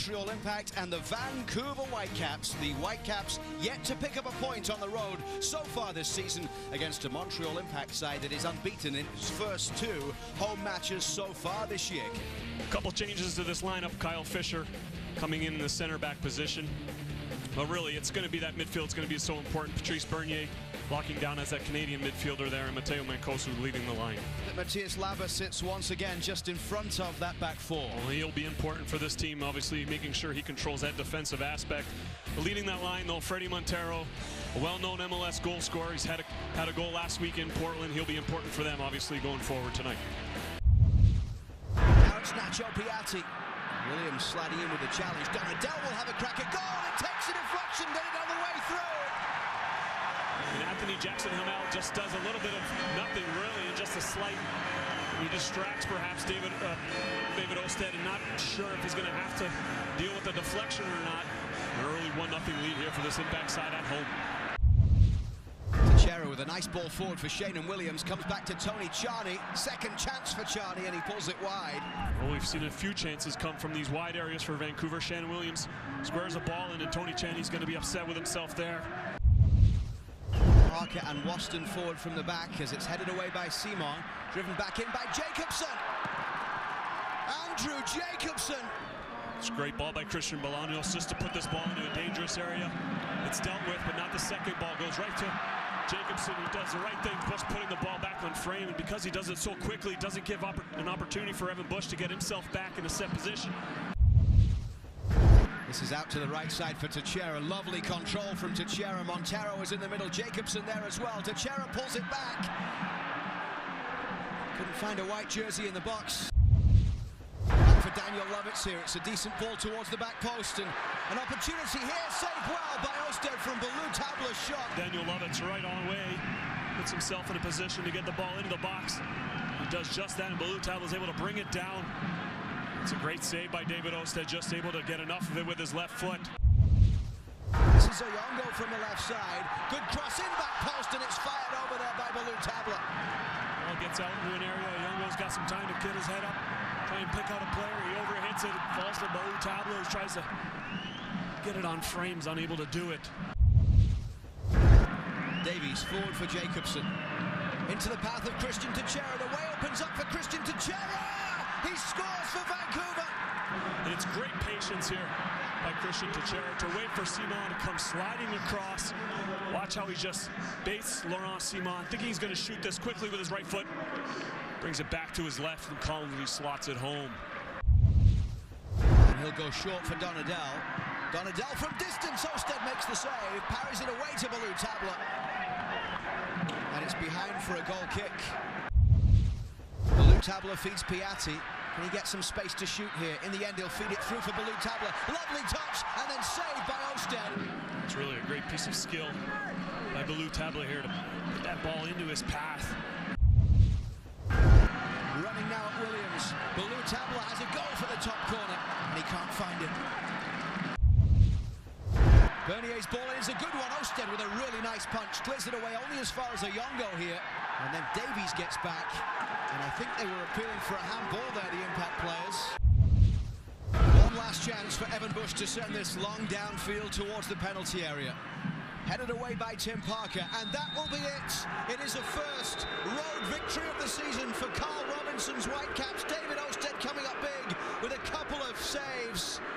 Montreal Impact and the Vancouver Whitecaps. The Whitecaps yet to pick up a point on the road so far this season against a Montreal Impact side that is unbeaten in its first two home matches so far this year. A couple changes to this lineup. Kyle Fisher coming in the center back position. But really, it's going to be that midfield. It's going to be so important. Patrice Bernier locking down as that Canadian midfielder there, and Matteo Mancosu leading the line. Matthias Laba sits once again just in front of that back four. Well, he'll be important for this team, obviously, making sure he controls that defensive aspect. Leading that line, though, Freddie Montero, a well-known MLS goal scorer. He's had a goal last week in Portland. He'll be important for them, obviously, going forward tonight. Now it's Nacho Piatti. Williams sliding in with the challenge. Donadell will have a crack at goal. It takes a deflection, get it on the way through. And Anthony Jackson-Hamel just does a little bit of nothing, really, and just a slight. He distracts perhaps David Osted, and not sure if he's going to have to deal with the deflection or not. An early 1-0 lead here for this Impact side at home. Teixeira with a nice ball forward for Shane Williams, comes back to Tony Charney. Second chance for Charney, and he pulls it wide. Well, we've seen a few chances come from these wide areas for Vancouver. Shannon Williams squares a ball in, and Tony Charney's going to be upset with himself there. Parker and Waston forward from the back as it's headed away by Simon. Driven back in by Jacobson. Andrew Jacobson. It's a great ball by Christian Bolaños just to put this ball into a dangerous area. It's dealt with, but not the second ball. Goes right to Jacobson, who does the right thing, just putting the ball back on frame. And because he does it so quickly, it doesn't give an opportunity for Evan Bush to get himself back in a set position. This is out to the right side for Teixeira. Lovely control from Teixeira. Montero is in the middle. Jacobson there as well. Teixeira pulls it back. Couldn't find a white jersey in the box. And for Daniel Lovitz here, it's a decent ball towards the back post, and an opportunity here, saved well by Osted from Balou Tabla's shot. Daniel Lovitz right on way, puts himself in a position to get the ball into the box. He does just that, and Balou Tabla's able to bring it down. It's a great save by David Osted, just able to get enough of it with his left foot. This is Oyongo from the left side. Good cross in back post, and it's fired over there by Balou Tabla. Ball gets out into an area. Oyongo's got some time to get his head up, try and pick out a player. He overhits it, falls to Balou Tabla, who tries to get it on frames, unable to do it. Davies forward for Jacobson. Into the path of Christian Teixeira. The way opens up for Christian Teixeira. He scores for Vancouver. And it's great patience here by Christian Teixeira to wait for Simon to come sliding across. Watch how he just baits Laurent Simon, thinking he's going to shoot this quickly with his right foot. Brings it back to his left and calmly slots it home. And he'll go short for Donadell. Donadell from distance. Osted makes the save. Parries it away to Balou Tabla. And it's behind for a goal kick. Balou Tabla feeds Piatti. Can he get some space to shoot here? In the end, he'll feed it through for Balou Tabla. Lovely touch, and then saved by Osted. It's really a great piece of skill by Balou Tabla here to put that ball into his path. Running now at Williams. Balou Tabla has a goal for the top corner, and he can't find it. Bernier's ball is a good one. Osted with a really nice punch. Clears it away only as far as Oyongo here. And then Davies gets back. And I think they were appealing for a handball there, the Impact players. One last chance for Evan Bush to send this long downfield towards the penalty area. Headed away by Tim Parker, and that will be it. It is a first road victory of the season for Carl Robinson's Whitecaps. David Osted coming up big with a couple of saves.